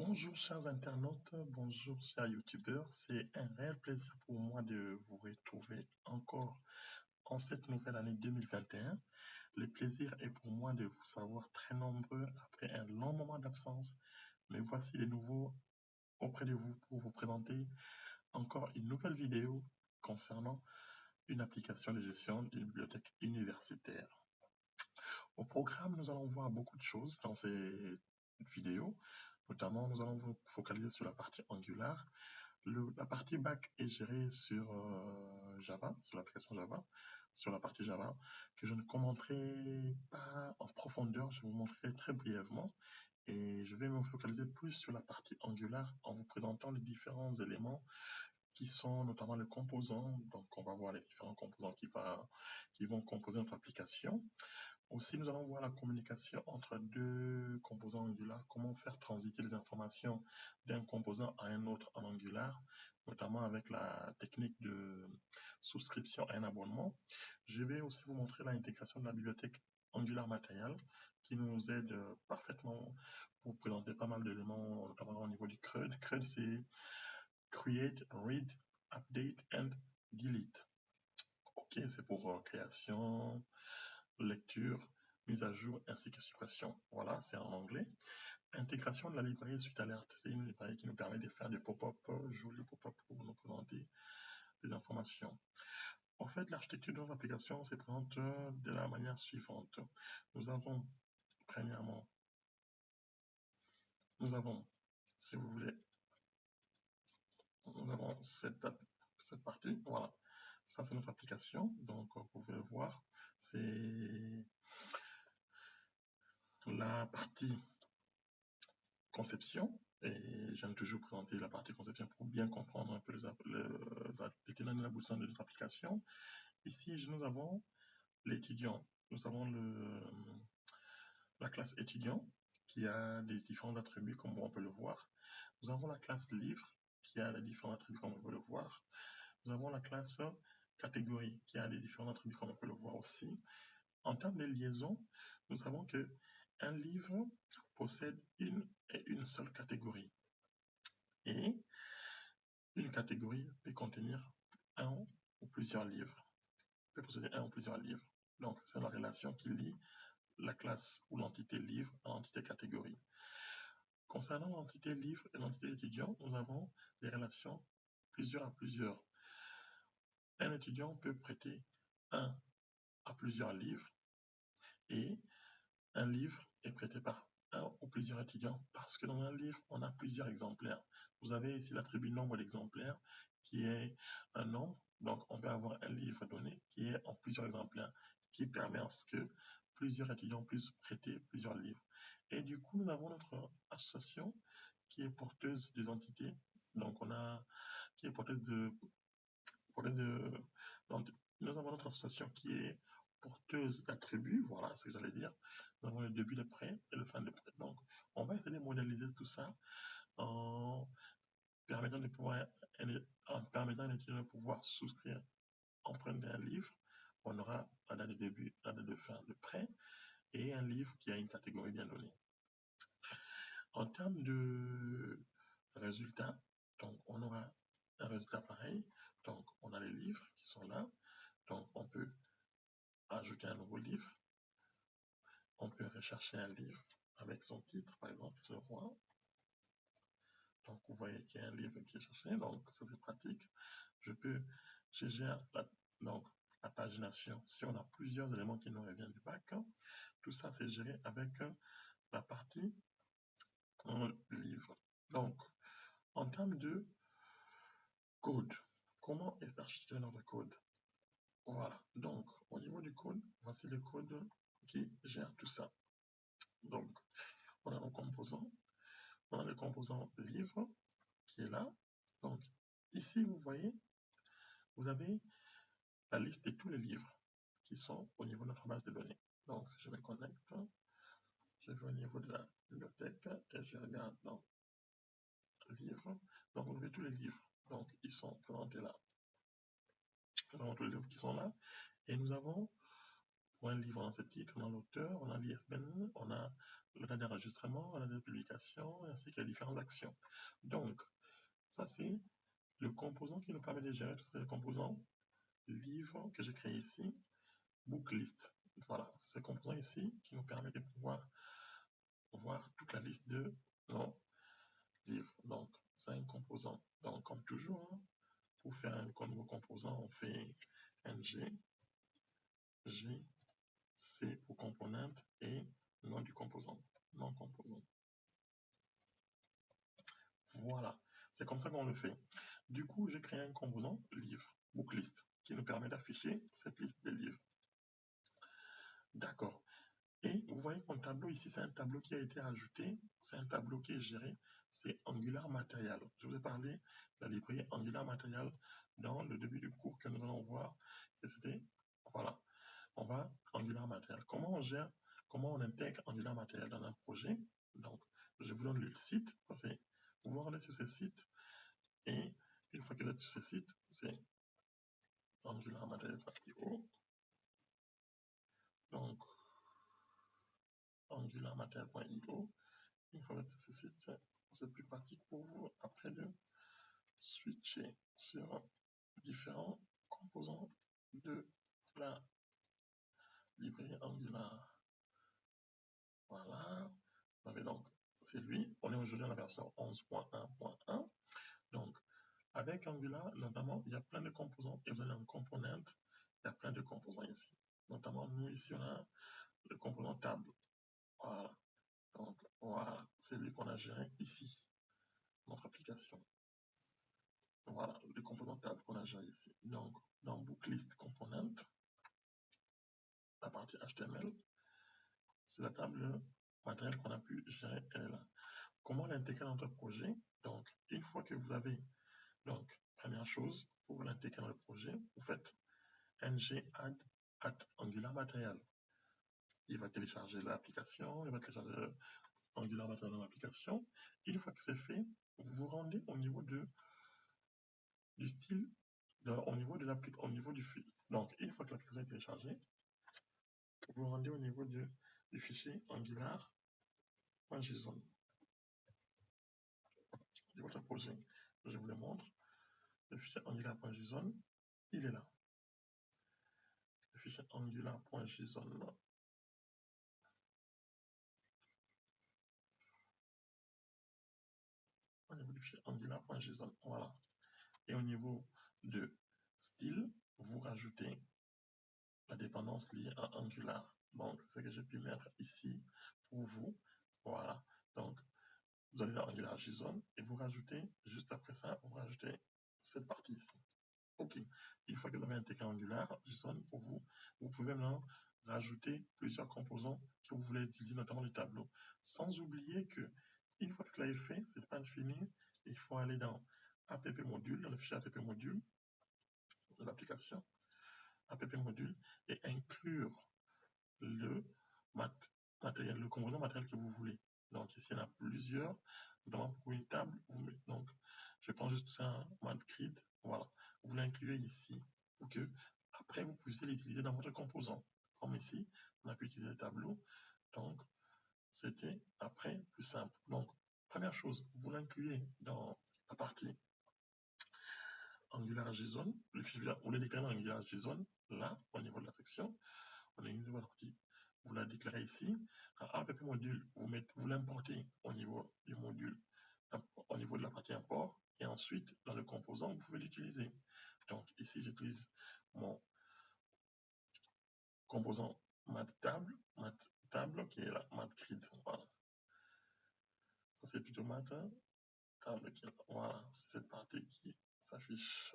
Bonjour chers internautes, bonjour chers youtubeurs, c'est un réel plaisir pour moi de vous retrouver encore en cette nouvelle année 2021. Le plaisir est pour moi de vous savoir très nombreux après un long moment d'absence, mais voici de nouveau auprès de vous pour vous présenter encore une nouvelle vidéo concernant une application de gestion d'une bibliothèque universitaire. Au programme, nous allons voir beaucoup de choses dans ces vidéos. Notamment, nous allons vous focaliser sur la partie Angular. La partie back est gérée sur Java, sur l'application Java, sur la partie Java, que je ne commenterai pas en profondeur, je vous montrerai très brièvement. Et je vais me focaliser plus sur la partie Angular en vous présentant les différents éléments qui sont notamment les composants. Donc, on va voir les différents composants qui vont composer notre application. Aussi, nous allons voir la communication entre deux composants Angular, comment faire transiter les informations d'un composant à un autre en Angular, notamment avec la technique de souscription à un abonnement. Je vais aussi vous montrer l'intégration de la bibliothèque Angular Material qui nous aide parfaitement pour présenter pas mal d'éléments, notamment au niveau du CRUD. CRUD, c'est Create, Read, Update and Delete. Ok, c'est pour création, lecture, mise à jour ainsi que suppression. Voilà, c'est en anglais. Intégration de la librairie Suite Alerte. C'est une librairie qui nous permet de faire des pop-up, jolis pop-up pour nous présenter des informations. En fait, l'architecture de notre application se présente de la manière suivante. Nous avons, premièrement, si vous voulez, nous avons cette partie. Voilà. Ça, c'est notre application. Donc, vous pouvez le voir. C'est la partie conception, et j'aime toujours présenter la partie conception pour bien comprendre un peu les tenants et l'aboutissement de notre application. Ici, nous avons l'étudiant. Nous avons la classe étudiant qui a des différents attributs comme on peut le voir. Nous avons la classe livre qui a des différents attributs comme on peut le voir. Nous avons la classe catégorie qui a des différents attributs comme on peut le voir aussi. En termes de liaison, nous savons que un livre possède une et une seule catégorie. Et une catégorie peut contenir un ou plusieurs livres. Peut posséder un ou plusieurs livres. Donc, c'est la relation qui lie la classe ou l'entité livre à l'entité catégorie. Concernant l'entité livre et l'entité étudiant, nous avons des relations plusieurs à plusieurs. Un étudiant peut prêter un à plusieurs livres et un livre est prêté par un ou plusieurs étudiants parce que dans un livre, on a plusieurs exemplaires. Vous avez ici l'attribut nombre d'exemplaires qui est un nombre. Donc, on peut avoir un livre donné qui est en plusieurs exemplaires, qui permet à ce que plusieurs étudiants puissent prêter plusieurs livres. Et du coup, nous avons notre association qui est porteuse des entités. Donc, qui est porteuse donc, nous avons notre association qui est porteuse d'attributs, voilà ce que j'allais dire. Nous avons le début de prêt et le fin de prêt. Donc, on va essayer de modéliser tout ça en permettant à un étudiant de pouvoir souscrire, emprunter un livre. On aura la date de début, la date de fin de prêt et un livre qui a une catégorie bien donnée. En termes de résultats, donc on aura un résultat pareil. Donc, on a les livres qui sont là. Donc, on peut ajouter un nouveau livre. On peut rechercher un livre avec son titre, par exemple, ce roi. Donc, vous voyez qu'il y a un livre qui est cherché. Donc, ça, c'est pratique. Je gère la pagination. Si on a plusieurs éléments qui nous reviennent du bac, tout ça, c'est géré avec la partie livre. Donc, en termes de code, comment est architecté notre code? Voilà. Donc, au niveau du code, voici le code qui gère tout ça. Donc, on a nos composants. On a le composant livre qui est là. Donc, ici, vous voyez, vous avez la liste de tous les livres qui sont au niveau de notre base de données. Donc, si je me connecte, je vais au niveau de la bibliothèque et je regarde dans livres. Donc, vous avez tous les livres. Donc, ils sont présentés là. Nous avons tous les livres qui sont là. Et nous avons pour un livre, on a ce titre, on a l'auteur, on a l'ISBN, on a la date d'enregistrement, on a la date de publication, ainsi que les différentes actions. Donc, ça c'est le composant qui nous permet de gérer tous ces composants livre que j'ai créé ici, book list. Voilà, c'est ce composant ici qui nous permet de pouvoir voir toute la liste de nos livres. Donc, c'est un composant. Donc, comme toujours, hein, pour faire un nouveau composant, on fait ng, g, c pour component et nom du composant, nom composant. Voilà, c'est comme ça qu'on le fait. Du coup, j'ai créé un composant livre, book list, qui nous permet d'afficher cette liste des livres. D'accord. Et vous voyez que mon tableau ici, c'est un tableau qui a été ajouté, c'est un tableau qui est géré, c'est Angular Material. Je vous ai parlé de la librairie Angular Material dans le début du cours que nous allons voir, que c'était, voilà, on va Angular Material. Comment on gère, comment on intègre Angular Material dans un projet? Donc, je vous donne le site, parce que vous vous rendez sur ce site, et une fois que vous êtes sur ce site, c'est angularmaterial.io. Donc, angularmaterial.io. Une fois que vous êtes sur ce site, c'est plus pratique pour vous après de switcher sur différents composants de la librairie Angular. Voilà. Vous avez donc, c'est lui. On est aujourd'hui dans la version 11.1.1. Donc, avec Angular, notamment, il y a plein de composants. Et vous allez en component, il y a plein de composants ici. Notamment, nous, ici, on a le composant table. Voilà. Donc, voilà. C'est lui qu'on a géré ici, notre application. Voilà, le composant table qu'on a géré ici. Donc, dans Booklist Component, la partie HTML, c'est la table matériel qu'on a pu gérer, elle est là. Comment l'intégrer dans notre projet? Donc, une fois que vous avez, donc, première chose, pour l'intégrer dans le projet, vous faites ng add Angular Material. Il va télécharger l'application, il va télécharger Angular Material dans l'application. Une fois que c'est fait, vous vous rendez au niveau du style, au niveau du fil. Donc, une fois que l'application est téléchargée, vous vous rendez au niveau du fichier angular.json de votre projet. Je vous le montre. Le fichier angular.json, il est là. Le fichier angular.json. Au niveau du fichier angular.json, voilà. Et au niveau de style, vous rajoutez la dépendance liée à Angular. Donc, c'est ce que j'ai pu mettre ici pour vous. Voilà. Donc, vous allez dans Angular.json et vous rajoutez, juste après ça, vous rajoutez cette partie ici. OK. Une fois que vous avez intégré Angular.json pour vous, vous pouvez maintenant rajouter plusieurs composants que vous voulez utiliser, notamment le tableau. Sans oublier que, une fois que cela est fait, c'est pas fini, il faut aller dans app module, dans le fichier app module de l'application, app module, et inclure le matériel, le composant matériel que vous voulez. Donc ici, il y en a plusieurs, notamment pour une table. Donc, je prends juste ça, matgrid, voilà. Vous l'incluez ici pour que, après, vous puissiez l'utiliser dans votre composant. Comme ici, on a pu utiliser le tableau. Donc, c'était après plus simple. Donc, première chose, vous l'incluez dans la partie Angular.json, le fichier, vous le déclarez dans Angular.json, là, au niveau de la section. On a une nouvelle partie. Vous la déclarez ici. App module, vous l'importez au niveau du module, au niveau de la partie import, et ensuite, dans le composant, vous pouvez l'utiliser. Donc, ici, j'utilise mon composant mattable qui est là, matgrid. Voilà. Ça, c'est plutôt table qui est là. Voilà, c'est cette partie qui s'affiche.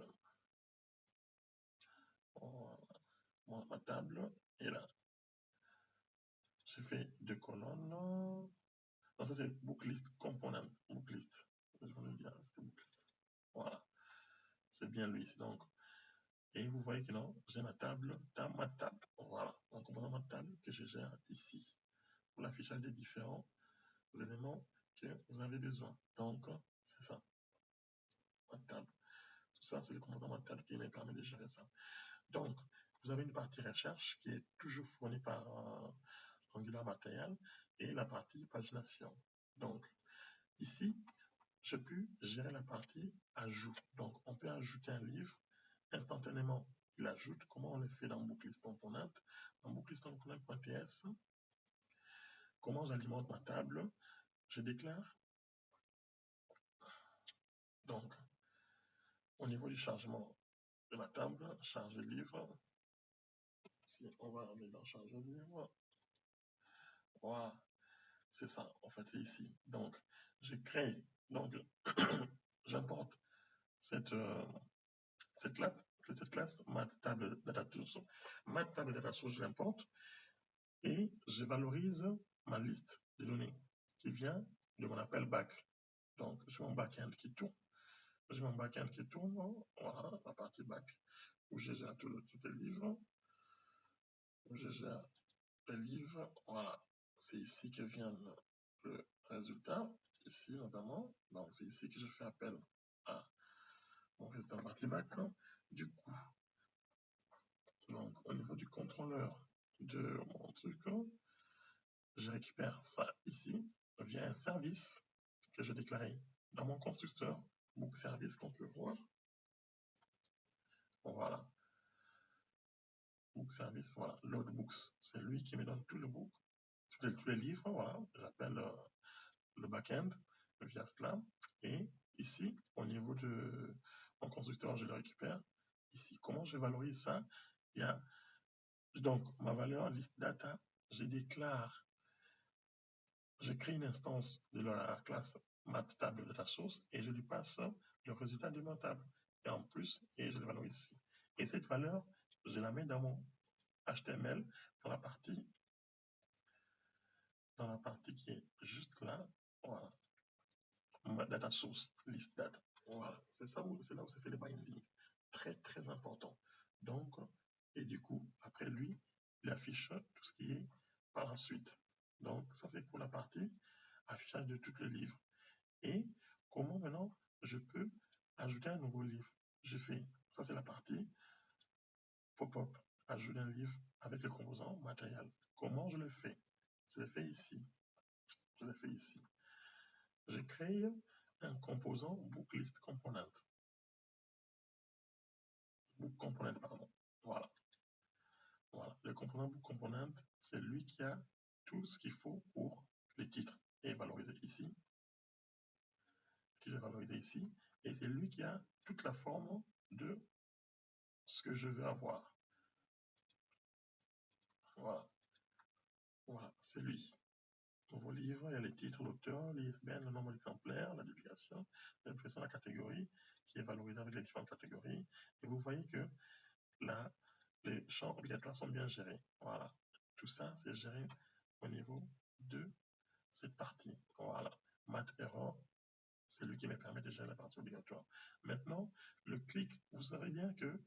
Voilà. Ma table est là. J'ai fait 2 colonnes. Non, ça c'est booklist component. Booklist. Je vais le dire, c'est booklist. Voilà. C'est bien lui ici. Donc, et vous voyez que non, j'ai ma table dans ma table. Voilà. Un composant ma table que je gère ici. Pour l'affichage des différents éléments que vous avez besoin. Donc, c'est ça. Ma table. Tout ça, c'est le composant ma table qui me permet de gérer ça. Donc, vous avez une partie recherche qui est toujours fournie par Angular Material et la partie pagination. Donc, ici, je peux gérer la partie ajout. Donc, on peut ajouter un livre instantanément. Il ajoute. Comment on le fait dans Booklist Component? Dans Booklist Component.ts, comment j'alimente ma table? Je déclare. Donc, au niveau du chargement de ma table, charge livre. Si on va aller dans charge livre, voilà, c'est ça. En fait, c'est ici. Donc, je crée. Donc, j'importe cette classe, ma table data source. Ma table data source, je l'importe et je valorise ma liste de données qui vient de mon appel back. Donc, j'ai mon backend qui tourne. J'ai mon backend qui tourne. Voilà, la partie back où je gère tous les livres. Où je gère les livres. Voilà, c'est ici que vient le résultat. Ici, notamment. Donc, c'est ici que je fais appel à mon résultat partie back. Du coup, donc, au niveau du contrôleur de mon truc, je récupère ça ici via un service que j'ai déclaré dans mon constructeur book service qu'on peut voir. Voilà. Book service, voilà. Load books, c'est lui qui me donne tout le book, tous les livres. Voilà. J'appelle le backend via cela. Et ici, au niveau de mon constructeur, je le récupère. Ici, comment je valorise ça? Il y a donc ma valeur list data, je déclare, je crée une instance de la classe mat table data source et je lui passe le résultat de ma table. Et en plus, et je le valorise ici. Et cette valeur, je la mets dans mon HTML, dans la partie qui est juste là. Voilà. Ma data source, list data. Voilà. C'est là où c'est fait le binding. Très, très important. Donc, et du coup, après lui, il affiche tout ce qui est par la suite. Donc, ça, c'est pour la partie affichage de tous les livres. Et comment maintenant je peux ajouter un nouveau livre? Je fais, ça c'est la partie pop-up, ajouter un livre avec le composant matériel. Comment je le fais? Je le fais ici. Je le fais ici. Je crée un composant booklist component. Book component, pardon. Voilà. Voilà. Le composant book component, c'est lui qui a tout ce qu'il faut pour les titres et valorisé ici. Qui est valorisé ici. Et c'est lui qui a toute la forme de ce que je veux avoir. Voilà. Voilà, c'est lui. Nouveau livre, il y a les titres, l'auteur, l'ISBN, le nombre d'exemplaires, la publication, l'impression de la catégorie, qui est valorisée avec les différentes catégories. Et vous voyez que là, les champs obligatoires sont bien gérés. Voilà. Tout ça, c'est géré au niveau de cette partie. Voilà. Math error, c'est lui qui me permet de gérer la partie obligatoire. Maintenant, le clic, vous savez bien que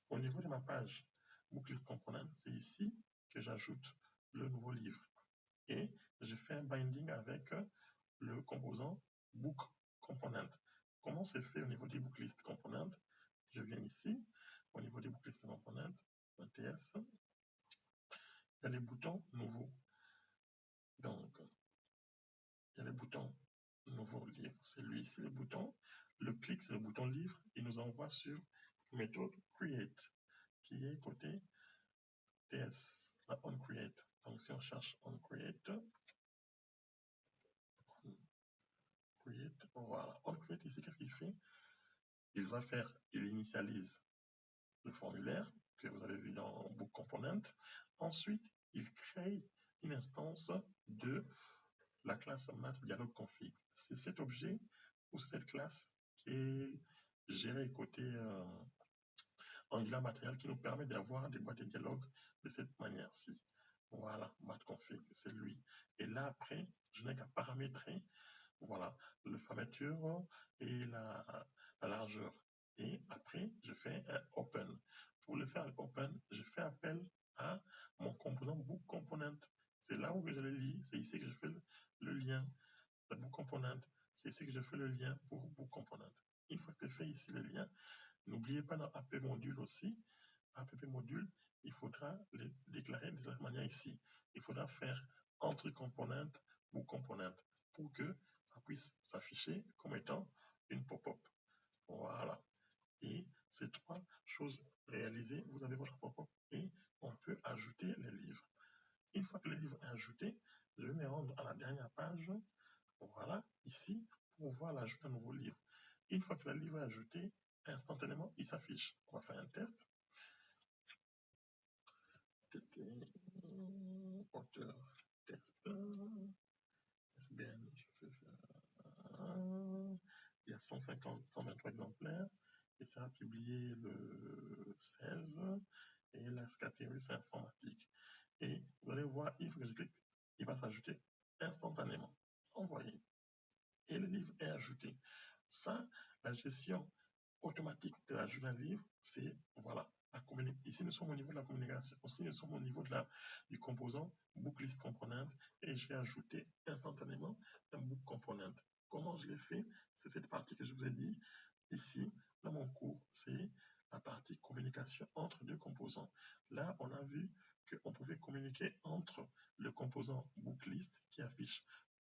au niveau de ma page Booklist Component, c'est ici que j'ajoute le nouveau livre. Et je fais un binding avec le composant Book Component. Comment c'est fait au niveau des Booklist Component? Je viens ici, au niveau des Booklist Component, TS, il y a les boutons nouveaux. Donc, il y a les boutons nouveau livre, c'est lui ici, le bouton. Le clic, c'est le bouton livre, il nous envoie sur méthode create, qui est côté TS, la onCreate. Donc, si on cherche onCreate, voilà. onCreate ici, qu'est-ce qu'il fait? Il initialise le formulaire que vous avez vu dans Book Component. Ensuite, il crée une instance de la classe Math Dialog Config. C'est cet objet ou cette classe qui est gérée côté Angular Material qui nous permet d'avoir des boîtes de dialogue de cette manière-ci. Voilà, Math Config, c'est lui. Et là, après, je n'ai qu'à paramétrer, voilà, la fermeture et la largeur. Et après, je fais un open. Pour le faire open, je fais appel à mon composant Book Component. C'est là où je le lis. C'est ici que je fais le lien. Le Book Component. C'est ici que je fais le lien pour Book Component. Une fois que tu fait ici le lien, n'oubliez pas dans AP Module aussi app module, il faudra les déclarer de cette manière ici. Il faudra faire entre component ou component pour que ça puisse s'afficher comme étant une pop-up. Voilà. Et ces trois choses réalisées, vous avez votre pop-up et on peut ajouter les livres. Une fois que le livre est ajouté, je vais me rendre à la dernière page. Voilà, ici, pour voir l'ajout d'un nouveau livre. Une fois que le livre est ajouté, instantanément, il s'affiche. On va faire un test. Auteur, test. SBN, je fais faire. Il y a 150, 123 exemplaires. Il sera publié le 16. Et la catégorie, c'est informatique. Et vous allez voir, il faut que je clique, il va s'ajouter instantanément. Envoyé. Et le livre est ajouté. Ça, la gestion automatique de l'ajout d'un livre, c'est, voilà, ici nous sommes au niveau de la communication, ici nous sommes au niveau du composant booklist component et j'ai ajouté instantanément un book component. Comment je l'ai fait? C'est cette partie que je vous ai dit ici, dans mon cours, c'est la partie communication entre deux composants. Là, on a vu qu'on pouvait communiquer entre le composant booklist qui affiche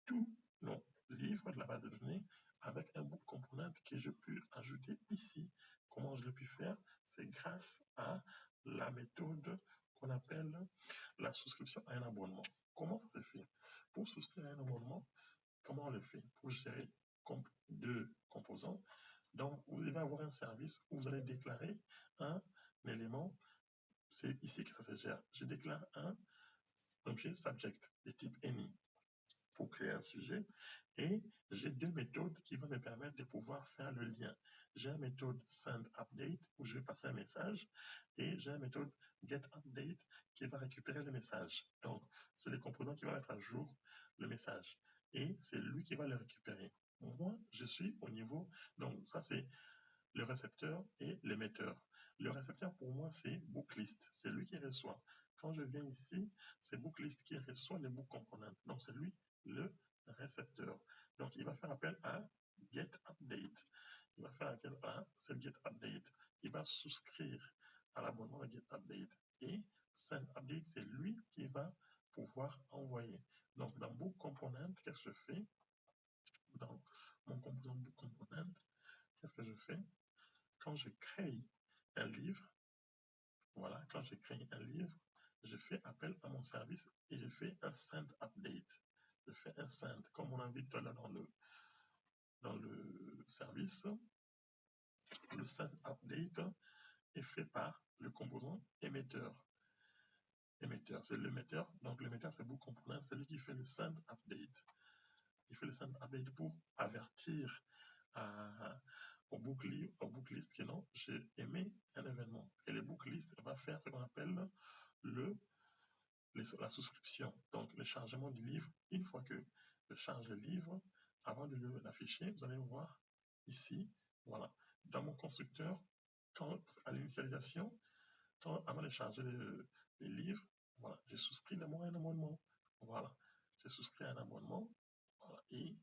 tous nos livres de la base de données avec un book component que je peux ajouter ici. Comment je l'ai pu faire? C'est grâce à la méthode qu'on appelle la souscription à un abonnement. Comment ça se fait? Pour souscrire à un abonnement, comment on le fait? Pour gérer deux composants. Donc, vous allez avoir un service où vous allez déclarer un élément. C'est ici que ça se gère. Je déclare un objet subject de type any pour créer un sujet et j'ai deux méthodes qui vont me permettre de pouvoir faire le lien. J'ai une méthode sendUpdate où je vais passer un message et j'ai une méthode getUpdate qui va récupérer le message. Donc, c'est le composant qui va mettre à jour le message et c'est lui qui va le récupérer. Moi, je suis au niveau, donc ça c'est le récepteur et l'émetteur. Le récepteur pour moi c'est booklist, c'est lui qui reçoit. Quand je viens ici, c'est booklist qui reçoit les book components. Donc c'est lui le récepteur. Donc il va faire appel à getUpdate. Il va faire appel à ce getUpdate. Il va souscrire à l'abonnement de getUpdate. Et sendUpdate, c'est lui qui va pouvoir envoyer. Donc dans book component, qu'est-ce que je fais? Dans mon composant book component, qu'est-ce que je fais? Quand je crée un livre, voilà, quand je crée un livre, je fais appel à mon service et je fais un sendUpdate. Je fais un send, comme on a vu tout à l'heure dans le service. Le sendUpdate est fait par le composant émetteur. Émetteur, c'est l'émetteur. Donc l'émetteur, c'est book component, c'est lui qui fait le sendUpdate. Il fait le sendUpdate pour avertir au booklist que non, j'ai aimé un événement. Et le booklist va faire ce qu'on appelle la souscription, donc le chargement du livre. Une fois que je charge le livre, avant de l'afficher, vous allez voir ici, voilà, dans mon constructeur, à l'initialisation, avant de charger les livres, voilà, j'ai souscrit un abonnement. Voilà, j'ai souscrit un abonnement, voilà, et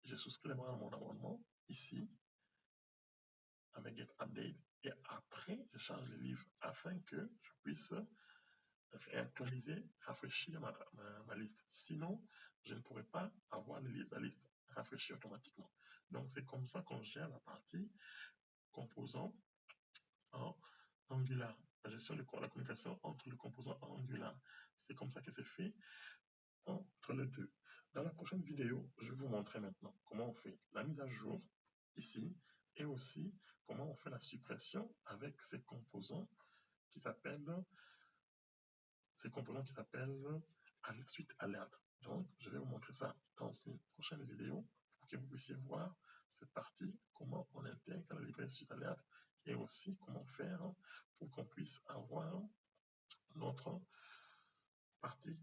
j'ai souscrit à mon abonnement ici avec getUpdate et après je charge les livres afin que je puisse réactualiser, rafraîchir ma liste. Sinon, je ne pourrais pas avoir la liste rafraîchie automatiquement. Donc c'est comme ça qu'on gère la partie composant en Angular, la gestion de la communication entre le composant en Angular. C'est comme ça que c'est fait entre les deux. Dans la prochaine vidéo, je vais vous montrer maintenant comment on fait la mise à jour ici et aussi comment on fait la suppression avec ces composants qui s'appellent suite alerte. Donc, je vais vous montrer ça dans une prochaine vidéo pour que vous puissiez voir cette partie, comment on intègre la librairie suite alerte et aussi comment faire pour qu'on puisse avoir notre partie,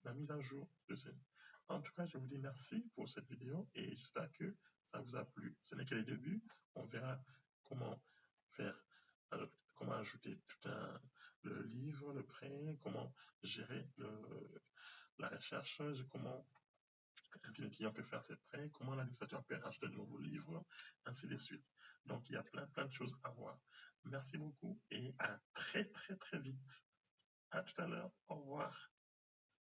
la mise à jour de ces. En tout cas, je vous dis merci pour cette vidéo et j'espère que ça vous a plu. Ce n'est que le début. On verra comment faire, comment ajouter le livre, le prêt, comment gérer la recherche, comment qu'un client peut faire ses prêts, comment l'administrateur peut racheter de nouveaux livres, ainsi de suite. Donc, il y a plein de choses à voir. Merci beaucoup et à très, très, très vite. À tout à l'heure. Au revoir.